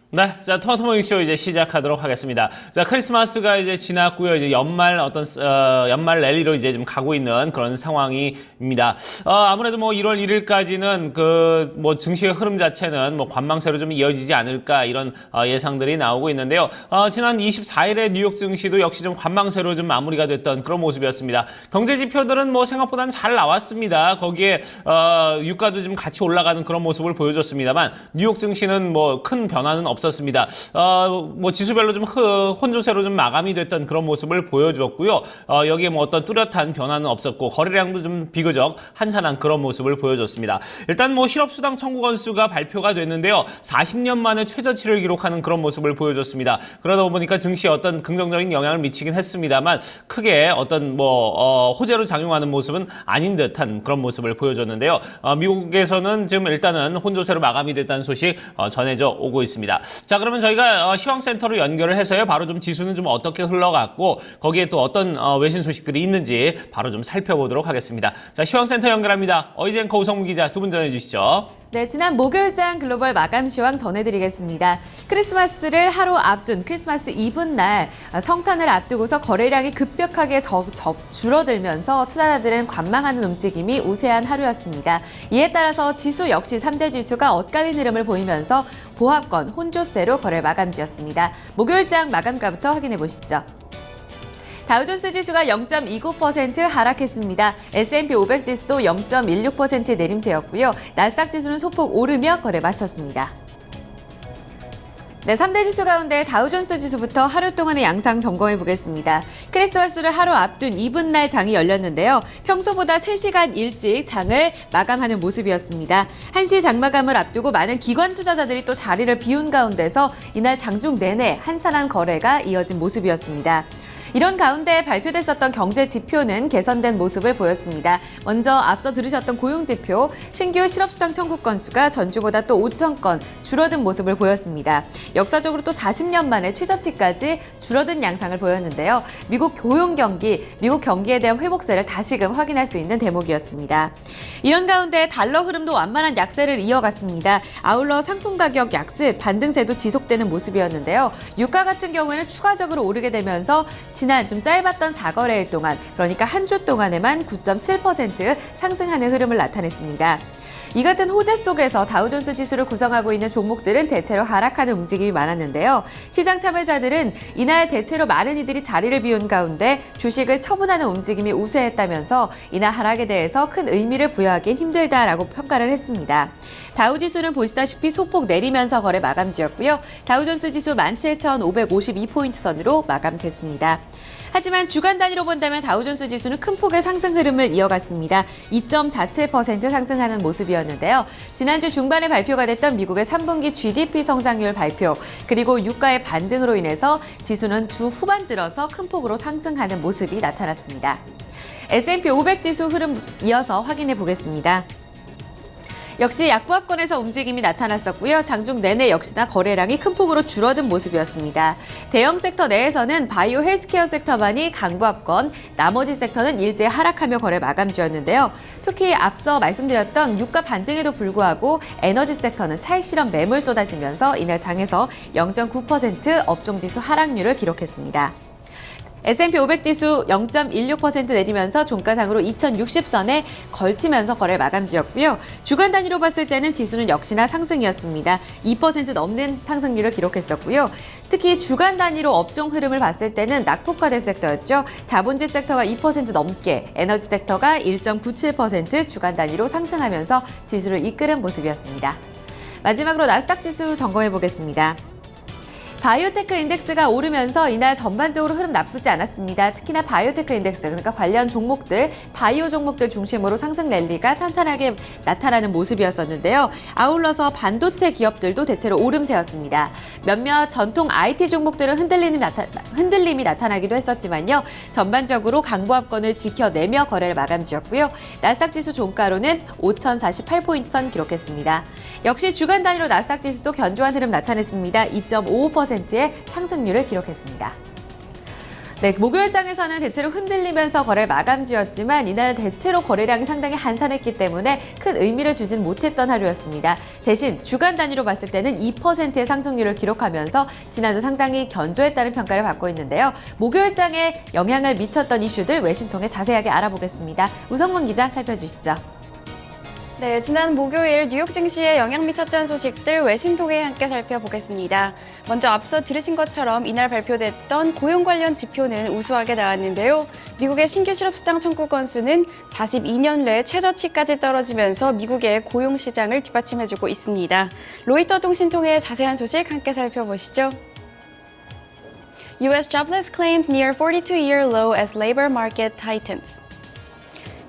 네, 자, 토마토 모닝쇼 이제 시작하도록 하겠습니다. 자, 크리스마스가 이제 지났고요. 이제 연말 연말 랠리로 이제 좀 가고 있는 그런 상황입니다. 아무래도 뭐 1월 1일까지는 증시의 흐름 자체는 뭐 관망세로 좀 이어지지 않을까 이런 예상들이 나오고 있는데요. 지난 24일에 뉴욕 증시도 역시 좀 관망세로 좀 마무리가 됐던 그런 모습이었습니다. 경제 지표들은 뭐 생각보다는 잘 나왔습니다. 거기에 유가도 좀 같이 올라가는 그런 모습을 보여줬습니다만 뉴욕 증시는 뭐 큰 변화는 없었습니다. 뭐 지수별로 좀 혼조세로 좀 마감이 됐던 그런 모습을 보여주었고요. 여기에 뭐 어떤 뚜렷한 변화는 없었고 거래량도 좀 비교적 한산한 그런 모습을 보여줬습니다. 일단 뭐 실업수당 청구 건수가 발표가 됐는데요. 40년 만에 최저치를 기록하는 그런 모습을 보여줬습니다. 그러다 보니까 증시에 어떤 긍정적인 영향을 미치긴 했습니다만 크게 어떤 호재로 작용하는 모습은 아닌 듯한 그런 모습을 보여줬는데요. 미국에서는 지금 일단은 혼조세로 마감이 됐다는 소식 전해져 오고 있습니다. 자, 그러면 저희가 시황센터로 연결을 해서요. 바로 좀 지수는 좀 어떻게 흘러갔고 거기에 또 어떤 외신 소식들이 있는지 바로 좀 살펴보도록 하겠습니다. 자, 시황센터 연결합니다. 어이즈 앵커 우성무 기자 두 분 전해주시죠. 네, 지난 목요일장 글로벌 마감 시황 전해드리겠습니다. 크리스마스를 하루 앞둔 크리스마스 이브 날 성탄을 앞두고서 거래량이 급격하게 줄어들면서 투자자들은 관망하는 움직임이 우세한 하루였습니다. 이에 따라서 지수 역시 3대 지수가 엇갈린 흐름을 보이면서 보합권 혼조세로 거래 마감지었습니다. 목요일장 마감가부터 확인해 보시죠. 다우존스 지수가 0.29% 하락했습니다. S&P 500 지수도 0.16% 내림세였고요. 나스닥 지수는 소폭 오르며 거래 마쳤습니다. 네, 3대 지수 가운데 다우존스 지수부터 하루 동안의 양상 점검해 보겠습니다. 크리스마스를 하루 앞둔 이브날 장이 열렸는데요. 평소보다 3시간 일찍 장을 마감하는 모습이었습니다. 1시 장 마감을 앞두고 많은 기관 투자자들이 또 자리를 비운 가운데서 이날 장중 내내 한산한 거래가 이어진 모습이었습니다. 이런 가운데 발표됐었던 경제 지표는 개선된 모습을 보였습니다. 먼저 앞서 들으셨던 고용지표, 신규 실업수당 청구 건수가 전주보다 또 5천 건 줄어든 모습을 보였습니다. 역사적으로 또 40년 만에 최저치까지 줄어든 양상을 보였는데요. 미국 경기에 대한 회복세를 다시금 확인할 수 있는 대목이었습니다. 이런 가운데 달러 흐름도 완만한 약세를 이어갔습니다. 아울러 상품 가격 약세, 반등세도 지속되는 모습이었는데요. 유가 같은 경우에는 추가적으로 오르게 되면서 지난 좀 짧았던 4거래일 동안, 그러니까 한 주 동안에만 9.7% 상승하는 흐름을 나타냈습니다. 이 같은 호재 속에서 다우존스 지수를 구성하고 있는 종목들은 대체로 하락하는 움직임이 많았는데요. 시장 참여자들은 이날 대체로 많은 이들이 자리를 비운 가운데 주식을 처분하는 움직임이 우세했다면서 이날 하락에 대해서 큰 의미를 부여하기는 힘들다라고 평가를 했습니다. 다우 지수는 보시다시피 소폭 내리면서 거래 마감지였고요. 다우존스 지수 17,552포인트 선으로 마감됐습니다. 하지만 주간 단위로 본다면 다우존스 지수는 큰 폭의 상승 흐름을 이어갔습니다. 2.47% 상승하는 모습이었는데요. 지난주 중반에 발표가 됐던 미국의 3분기 GDP 성장률 발표, 그리고 유가의 반등으로 인해서 지수는 주 후반 들어서 큰 폭으로 상승하는 모습이 나타났습니다. S&P 500 지수 흐름 이어서 확인해 보겠습니다. 역시 약보합권에서 움직임이 나타났었고요. 장중 내내 역시나 거래량이 큰 폭으로 줄어든 모습이었습니다. 대형 섹터 내에서는 바이오 헬스케어 섹터만이 강보합권, 나머지 섹터는 일제 하락하며 거래 마감주였는데요. 특히 앞서 말씀드렸던 유가 반등에도 불구하고 에너지 섹터는 차익 실현 매물 쏟아지면서 이날 장에서 0.9% 업종지수 하락률을 기록했습니다. S&P 500 지수 0.16% 내리면서 종가상으로 2060선에 걸치면서 거래 마감지였고요. 주간 단위로 봤을 때는 지수는 역시나 상승이었습니다. 2% 넘는 상승률을 기록했었고요. 특히 주간 단위로 업종 흐름을 봤을 때는 낙폭화된 섹터였죠. 자본주의 섹터가 2% 넘게, 에너지 섹터가 1.97% 주간 단위로 상승하면서 지수를 이끄는 모습이었습니다. 마지막으로 나스닥 지수 점검해 보겠습니다. 바이오테크 인덱스가 오르면서 이날 전반적으로 흐름 나쁘지 않았습니다. 특히나 바이오테크 인덱스, 그러니까 관련 종목들, 바이오 종목들 중심으로 상승 랠리가 탄탄하게 나타나는 모습이었었는데요. 아울러서 반도체 기업들도 대체로 오름세였습니다. 몇몇 전통 IT 종목들은 흔들림이 나타나기도 했었지만요. 전반적으로 강보합권을 지켜내며 거래를 마감지었고요. 나스닥 지수 종가로는 5,048포인트 선 기록했습니다. 역시 주간 단위로 나스닥 지수도 견조한 흐름 나타냈습니다. 2.55%의 상승률을 기록했습니다. 네, 목요일장에서는 대체로 흔들리면서 거래 마감지였지만 이날 대체로 거래량이 상당히 한산했기 때문에 큰 의미를 주진 못했던 하루였습니다. 대신 주간 단위로 봤을 때는 2%의 상승률을 기록하면서 지난주 상당히 견조했다는 평가를 받고 있는데요. 목요일장에 영향을 미쳤던 이슈들 외신 통해 자세하게 알아보겠습니다. 우성문 기자 살펴주시죠. 네, 지난 목요일 뉴욕 증시에 영향 미쳤던 소식들 외신 통해 함께 살펴보겠습니다. 먼저 앞서 들으신 것처럼 이날 발표됐던 고용 관련 지표는 우수하게 나왔는데요. 미국의 신규 실업수당 청구 건수는 42년 내 최저치까지 떨어지면서 미국의 고용 시장을 뒷받침해주고 있습니다. 로이터 통신 통해 자세한 소식 함께 살펴보시죠. U.S. jobless claims near 42-year low as labor market tightens.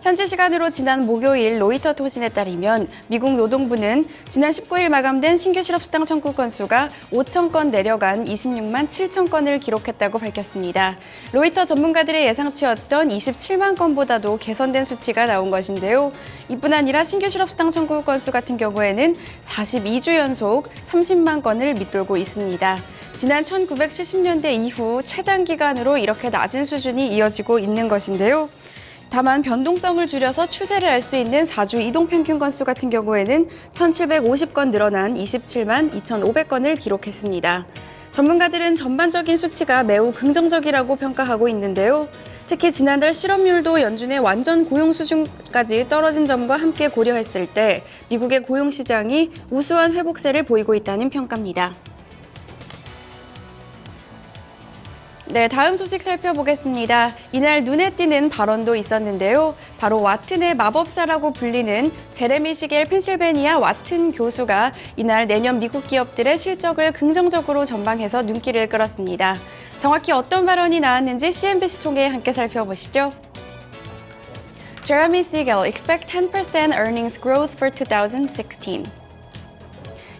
현지 시간으로 지난 목요일 로이터 통신에 따르면 미국 노동부는 지난 19일 마감된 신규 실업수당 청구 건수가 5천 건 내려간 26만 7천 건을 기록했다고 밝혔습니다. 로이터 전문가들의 예상치였던 27만 건보다도 개선된 수치가 나온 것인데요. 이뿐 아니라 신규 실업수당 청구 건수 같은 경우에는 42주 연속 30만 건을 밑돌고 있습니다. 지난 1970년대 이후 최장기간으로 이렇게 낮은 수준이 이어지고 있는 것인데요. 다만 변동성을 줄여서 추세를 알 수 있는 4주 이동평균 건수 같은 경우에는 1,750건 늘어난 27만 2,500건을 기록했습니다. 전문가들은 전반적인 수치가 매우 긍정적이라고 평가하고 있는데요. 특히 지난달 실업률도 연준의 완전 고용 수준까지 떨어진 점과 함께 고려했을 때 미국의 고용 시장이 우수한 회복세를 보이고 있다는 평가입니다. 네, 다음 소식 살펴보겠습니다. 이날 눈에 띄는 발언도 있었는데요. 바로 와튼의 마법사라고 불리는 제레미 시겔 펜실베니아 와튼 교수가 이날 내년 미국 기업들의 실적을 긍정적으로 전망해서 눈길을 끌었습니다. 정확히 어떤 발언이 나왔는지 CNBC 통해 함께 살펴보시죠. Jeremy Siegel expect 10% earnings growth for 2016.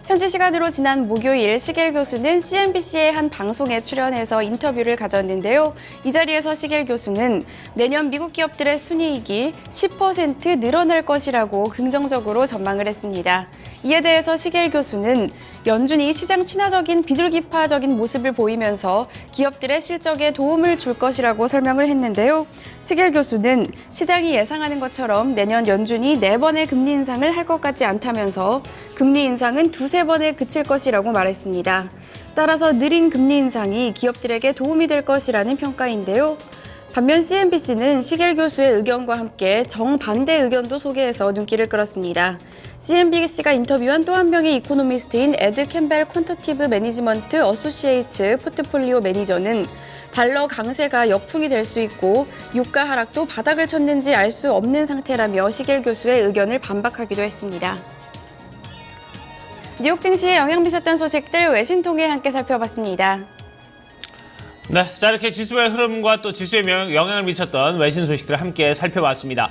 현지 시간으로 지난 목요일 시겔 교수는 CNBC의 한 방송에 출연해서 인터뷰를 가졌는데요. 이 자리에서 시겔 교수는 내년 미국 기업들의 순이익이 10% 늘어날 것이라고 긍정적으로 전망을 했습니다. 이에 대해서 시겔 교수는 연준이 시장 친화적인 비둘기파적인 모습을 보이면서 기업들의 실적에 도움을 줄 것이라고 설명을 했는데요. 시겔 교수는 시장이 예상하는 것처럼 내년 연준이 4번의 금리 인상을 할 것 같지 않다면서 금리 인상은 2-3번에 그칠 것이라고 말했습니다. 따라서 느린 금리 인상이 기업들에게 도움이 될 것이라는 평가인데요. 반면 CNBC는 시겔 교수의 의견과 함께 정반대 의견도 소개해서 눈길을 끌었습니다. CNBC가 인터뷰한 또 한 명의 이코노미스트인 에드 캠벨 퀀터티브 매니지먼트 어소시에이츠 포트폴리오 매니저는 달러 강세가 역풍이 될 수 있고 유가 하락도 바닥을 쳤는지 알 수 없는 상태라며 시겔 교수의 의견을 반박하기도 했습니다. 뉴욕 증시에 영향 미쳤던 소식들 외신 통해 함께 살펴봤습니다. 네, 자 이렇게 지수의 흐름과 또 지수에 영향을 미쳤던 외신 소식들을 함께 살펴봤습니다.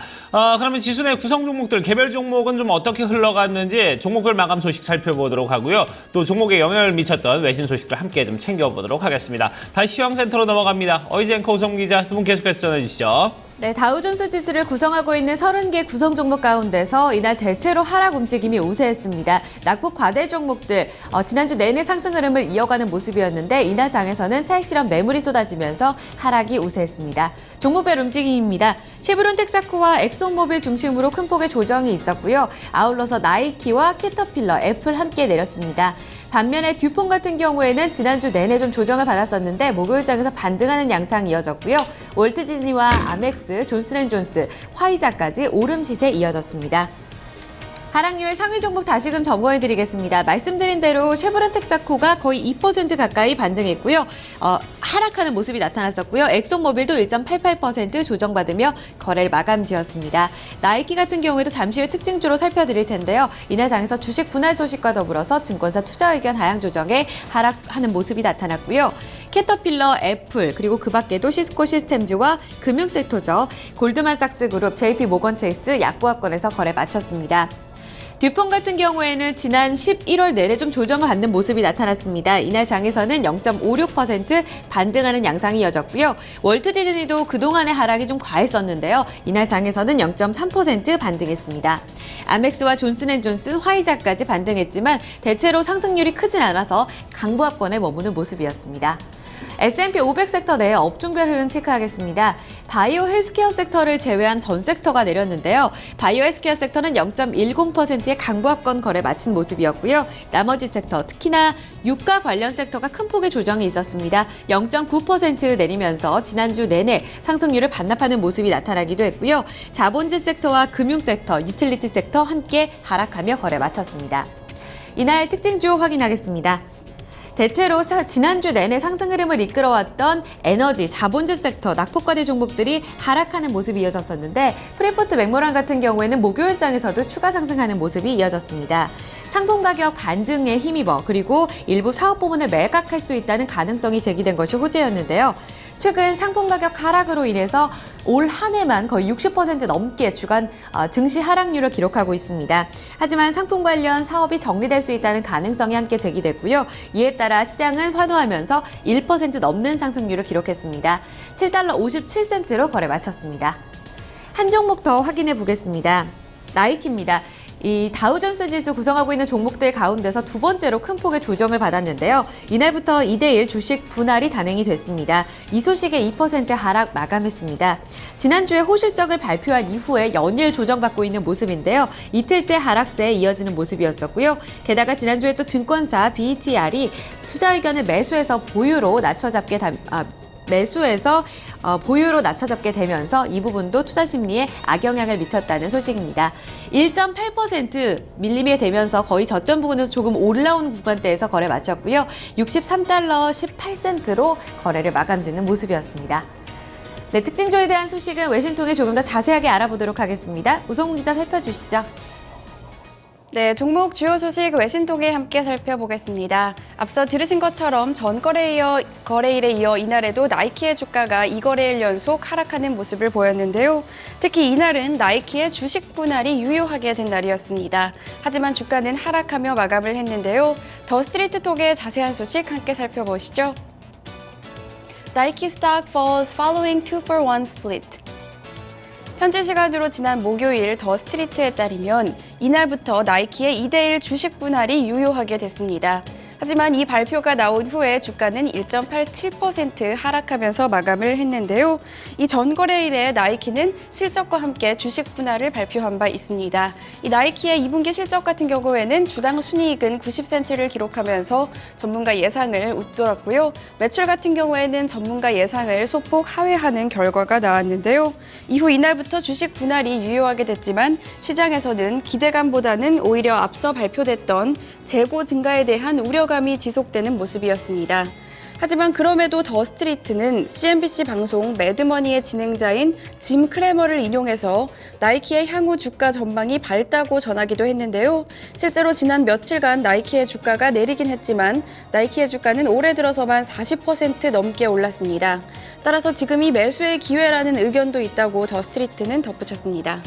그러면 지수 내 구성 종목들, 개별 종목은 좀 어떻게 흘러갔는지 종목별 마감 소식 살펴보도록 하고요. 또 종목에 영향을 미쳤던 외신 소식들 함께 좀 챙겨보도록 하겠습니다. 다시 시황센터로 넘어갑니다. 어이지 앵커 우성 기자 두 분 계속해서 전해주시죠. 네, 다우존스 지수를 구성하고 있는 30개 구성 종목 가운데서 이날 대체로 하락 움직임이 우세했습니다. 낙폭 과대 종목들, 지난주 내내 상승 흐름을 이어가는 모습이었는데 이날 장에서는 차익 실현 매물이 쏟아지면서 하락이 우세했습니다. 종목별 움직임입니다. 쉐브론 텍사코와 엑소모빌 중심으로 큰 폭의 조정이 있었고요. 아울러서 나이키와 캐터필러, 애플 함께 내렸습니다. 반면에 듀폰 같은 경우에는 지난주 내내 좀 조정을 받았었는데 목요일장에서 반등하는 양상이 이어졌고요. 월트 디즈니와 아멕스, 존슨앤존스, 화이자까지 오름 시세 이어졌습니다. 하락률 상위 종목 다시금 점검해드리겠습니다. 말씀드린 대로 쉐브론 텍사코가 거의 2% 가까이 반등했고요. 하락하는 모습이 나타났었고요. 엑소모빌도 1.88% 조정받으며 거래를 마감지었습니다. 나이키 같은 경우에도 잠시 후에 특징주로 살펴드릴 텐데요. 이날 장에서 주식 분할 소식과 더불어서 증권사 투자 의견 하향 조정에 하락하는 모습이 나타났고요. 캐터필러, 애플, 그리고 그 밖에도 시스코 시스템즈와 금융섹터죠. 골드만삭스 그룹, JP 모건 체이스, 약보합권에서 거래 마쳤습니다. 듀폰 같은 경우에는 지난 11월 내내 좀 조정을 받는 모습이 나타났습니다. 이날 장에서는 0.56% 반등하는 양상이 이어졌고요. 월트 디즈니도 그동안의 하락이 좀 과했었는데요. 이날 장에서는 0.3% 반등했습니다. 아멕스와 존슨앤존슨, 화이자까지 반등했지만 대체로 상승률이 크진 않아서 강보합권에 머무는 모습이었습니다. S&P 500 섹터 내 업종별 흐름 체크하겠습니다. 바이오 헬스케어 섹터를 제외한 전 섹터가 내렸는데요. 바이오 헬스케어 섹터는 0.10%의 강보합권 거래 마친 모습이었고요. 나머지 섹터, 특히나 유가 관련 섹터가 큰 폭의 조정이 있었습니다. 0.9% 내리면서 지난주 내내 상승률을 반납하는 모습이 나타나기도 했고요. 자본지 섹터와 금융 섹터, 유틸리티 섹터 함께 하락하며 거래 마쳤습니다. 이날 특징주 확인하겠습니다. 대체로 지난주 내내 상승 흐름을 이끌어왔던 에너지, 자본지 섹터, 낙폭과대 종목들이 하락하는 모습이 이어졌었는데 프리포트 맥모란 같은 경우에는 목요일장에서도 추가 상승하는 모습이 이어졌습니다. 상품 가격 반등에 힘입어 그리고 일부 사업 부문을 매각할 수 있다는 가능성이 제기된 것이 호재였는데요. 최근 상품 가격 하락으로 인해서 올 한 해만 거의 60% 넘게 주간 증시 하락률을 기록하고 있습니다. 하지만 상품 관련 사업이 정리될 수 있다는 가능성이 함께 제기됐고요. 이에 따라 시장은 환호하면서 1% 넘는 상승률을 기록했습니다. 7달러 57센트로 거래 마쳤습니다. 한 종목 더 확인해 보겠습니다. 나이키입니다. 이 다우존스 지수 구성하고 있는 종목들 가운데서 두 번째로 큰 폭의 조정을 받았는데요. 이날부터 2대1 주식 분할이 단행이 됐습니다. 이 소식에 2% 하락 마감했습니다. 지난주에 호실적을 발표한 이후에 연일 조정받고 있는 모습인데요. 이틀째 하락세에 이어지는 모습이었었고요. 게다가 지난주에 또 증권사 BETR이 투자 의견을 매수해서 보유로 낮춰잡게 되면서 이 부분도 투자 심리에 악영향을 미쳤다는 소식입니다. 1.8% 밀림이 되면서 거의 저점 부근에서 조금 올라온 구간대에서 거래 마쳤고요. 63달러 18센트로 거래를 마감짓는 모습이었습니다. 네, 특징주에 대한 소식은 외신 통해 조금 더 자세하게 알아보도록 하겠습니다. 우성훈 기자 살펴주시죠. 네, 종목 주요 소식 외신 통해 함께 살펴보겠습니다. 앞서 들으신 것처럼 전 거래일에 이어 이날에도 나이키의 주가가 2거래일 연속 하락하는 모습을 보였는데요. 특히 이날은 나이키의 주식 분할이 유효하게 된 날이었습니다. 하지만 주가는 하락하며 마감을 했는데요. 더 스트리트 톡의 자세한 소식 함께 살펴보시죠. Nike stock falls following 2-for-1 split. 현지 시간으로 지난 목요일 더 스트리트에 따르면 이날부터 나이키의 2대1 주식 분할이 유효하게 됐습니다. 하지만 이 발표가 나온 후에 주가는 1.87% 하락하면서 마감을 했는데요. 이 전거래일에 나이키는 실적과 함께 주식 분할을 발표한 바 있습니다. 이 나이키의 2분기 실적 같은 경우에는 주당 순이익은 90센트를 기록하면서 전문가 예상을 웃돌았고요. 매출 같은 경우에는 전문가 예상을 소폭 하회하는 결과가 나왔는데요. 이후 이날부터 주식 분할이 유효하게 됐지만 시장에서는 기대감보다는 오히려 앞서 발표됐던 재고 증가에 대한 우려감이 지속되는 모습이었습니다. 하지만 그럼에도 더 스트리트는 CNBC 방송 매드머니의 진행자인 짐 크래머를 인용해서 나이키의 향후 주가 전망이 밝다고 전하기도 했는데요. 실제로 지난 며칠간 나이키의 주가가 내리긴 했지만 나이키의 주가는 올해 들어서만 40% 넘게 올랐습니다. 따라서 지금이 매수의 기회라는 의견도 있다고 더 스트리트는 덧붙였습니다.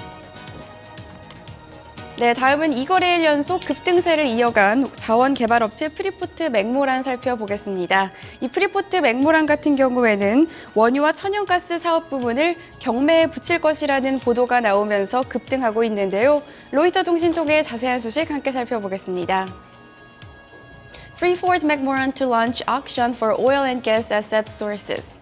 네, 다음은 2거래일 연속 급등세를 이어간 자원개발업체 프리포트 맥모란 살펴보겠습니다. 이 프리포트 맥모란 같은 경우에는 원유와 천연가스 사업 부문을 경매에 붙일 것이라는 보도가 나오면서 급등하고 있는데요. 로이터 통신 통해 자세한 소식 함께 살펴보겠습니다. Freeport McMoran to launch auction for oil and gas asset sources.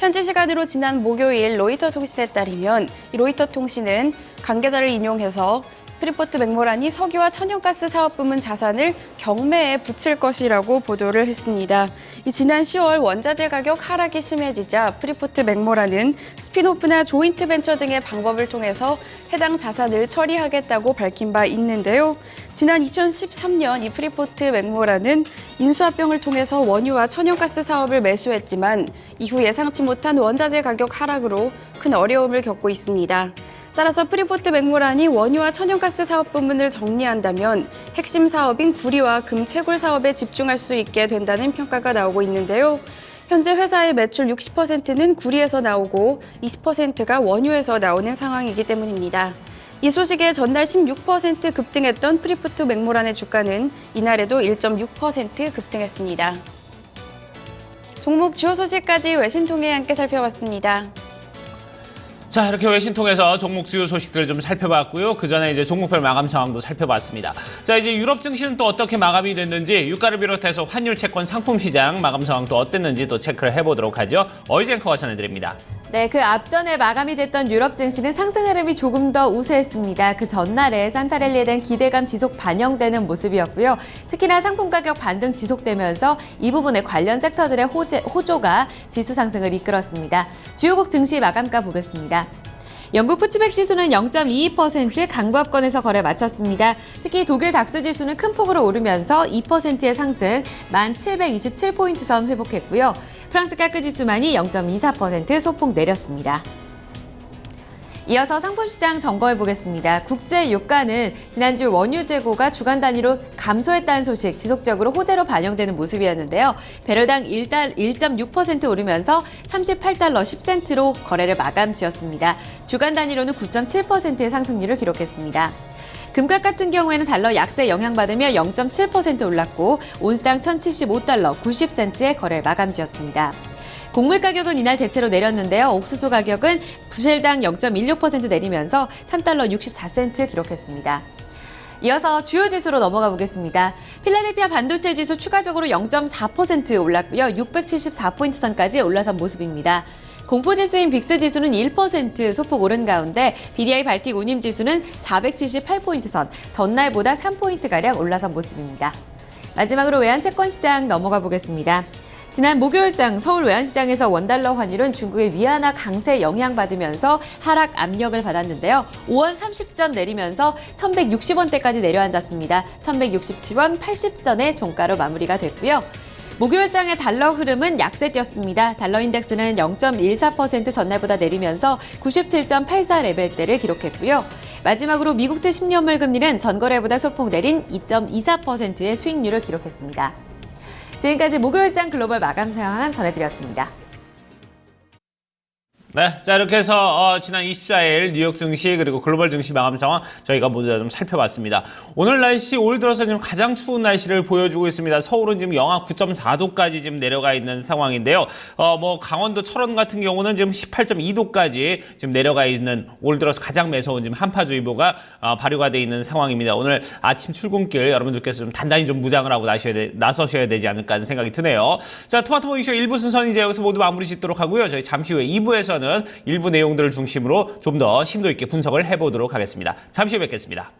현지 시간으로 지난 목요일 로이터 통신에 따르면 이 로이터 통신은 관계자를 인용해서 프리포트 맥모란이 석유와 천연가스 사업 부문 자산을 경매에 붙일 것이라고 보도를 했습니다. 지난 10월 원자재 가격 하락이 심해지자 프리포트 맥모란은 스핀오프나 조인트 벤처 등의 방법을 통해서 해당 자산을 처리하겠다고 밝힌 바 있는데요. 지난 2013년 이 프리포트 맥모란은 인수합병을 통해서 원유와 천연가스 사업을 매수했지만 이후 예상치 못한 원자재 가격 하락으로 큰 어려움을 겪고 있습니다. 따라서 프리포트 맥모란이 원유와 천연가스 사업 부문을 정리한다면 핵심 사업인 구리와 금채굴 사업에 집중할 수 있게 된다는 평가가 나오고 있는데요. 현재 회사의 매출 60%는 구리에서 나오고 20%가 원유에서 나오는 상황이기 때문입니다. 이 소식에 전날 16% 급등했던 프리포트 맥모란의 주가는 이날에도 1.6% 급등했습니다. 종목 주요 소식까지 외신 통해 함께 살펴봤습니다. 자, 이렇게 외신 통해서 종목 주요 소식들을 좀 살펴봤고요. 그 전에 이제 종목별 마감 상황도 살펴봤습니다. 자, 이제 유럽 증시는 또 어떻게 마감이 됐는지, 유가를 비롯해서 환율, 채권, 상품 시장 마감 상황 또 어땠는지 또 체크를 해보도록 하죠. 어이젠 커가 전해드립니다. 네, 그 앞전에 마감이 됐던 유럽 증시는 상승 흐름이 조금 더 우세했습니다. 그 전날에 산타랠리에 대한 기대감 지속 반영되는 모습이었고요. 특히나 상품 가격 반등 지속되면서 이 부분에 관련 섹터들의 호조가 지수 상승을 이끌었습니다. 주요국 증시 마감가 보겠습니다. 영국 푸츠백 지수는 0.22% 강보합권에서 거래 마쳤습니다. 특히 독일 닥스 지수는 큰 폭으로 오르면서 2%의 상승, 1727포인트 선 회복했고요. 프랑스 까크 지수만이 0.24% 소폭 내렸습니다. 이어서 상품시장 점검해 보겠습니다. 국제 유가는 지난주 원유 재고가 주간 단위로 감소했다는 소식 지속적으로 호재로 반영되는 모습이었는데요. 배럴당 1.6% 오르면서 38달러 10센트로 거래를 마감 지었습니다. 주간 단위로는 9.7%의 상승률을 기록했습니다. 금값 같은 경우에는 달러 약세 영향받으며 0.7% 올랐고 온스당 1,075달러 90센트의 거래를 마감 지었습니다. 곡물 가격은 이날 대체로 내렸는데요. 옥수수 가격은 부실당 0.16% 내리면서 3달러 64센트 기록했습니다. 이어서 주요 지수로 넘어가 보겠습니다. 필라델피아 반도체 지수 추가적으로 0.4% 올랐고요. 674포인트 선까지 올라선 모습입니다. 공포지수인 빅스 지수는 1% 소폭 오른 가운데 BDI 발틱 운임 지수는 478포인트 선, 전날보다 3포인트가량 올라선 모습입니다. 마지막으로 외환채권 시장 넘어가 보겠습니다. 지난 목요일장 서울 외환시장에서 원달러 환율은 중국의 위안화 강세 영향받으면서 하락 압력을 받았는데요. 5원 30전 내리면서 1160원대까지 내려앉았습니다. 1167원 80전의 종가로 마무리가 됐고요. 목요일장의 달러 흐름은 약세였습니다. 달러 인덱스는 0.14% 전날보다 내리면서 97.84 레벨대를 기록했고요. 마지막으로 미국채 10년물 금리는 전거래보다 소폭 내린 2.24%의 수익률을 기록했습니다. 지금까지 목요일장 글로벌 마감 상황 전해드렸습니다. 네, 자 이렇게 해서 지난 24일 뉴욕 증시 그리고 글로벌 증시 마감 상황 저희가 모두 다 좀 살펴봤습니다. 오늘 날씨 올 들어서 지금 가장 추운 날씨를 보여주고 있습니다. 서울은 지금 영하 9.4도까지 지금 내려가 있는 상황인데요. 뭐 강원도 철원 같은 경우는 지금 18.2도까지 지금 내려가 있는 올 들어서 가장 매서운 지금 한파주의보가 발효가 돼 있는 상황입니다. 오늘 아침 출근길 여러분들께서 좀 단단히 좀 무장을 하고 나서셔야 되지 않을까 하는 생각이 드네요. 자, 토마토 이슈 1부 순서는 이제 여기서 모두 마무리 짓도록 하고요. 저희 잠시 후에 2부에서는 일부 내용들을 중심으로 좀 더 심도 있게 분석을 해보도록 하겠습니다. 잠시 후에 뵙겠습니다.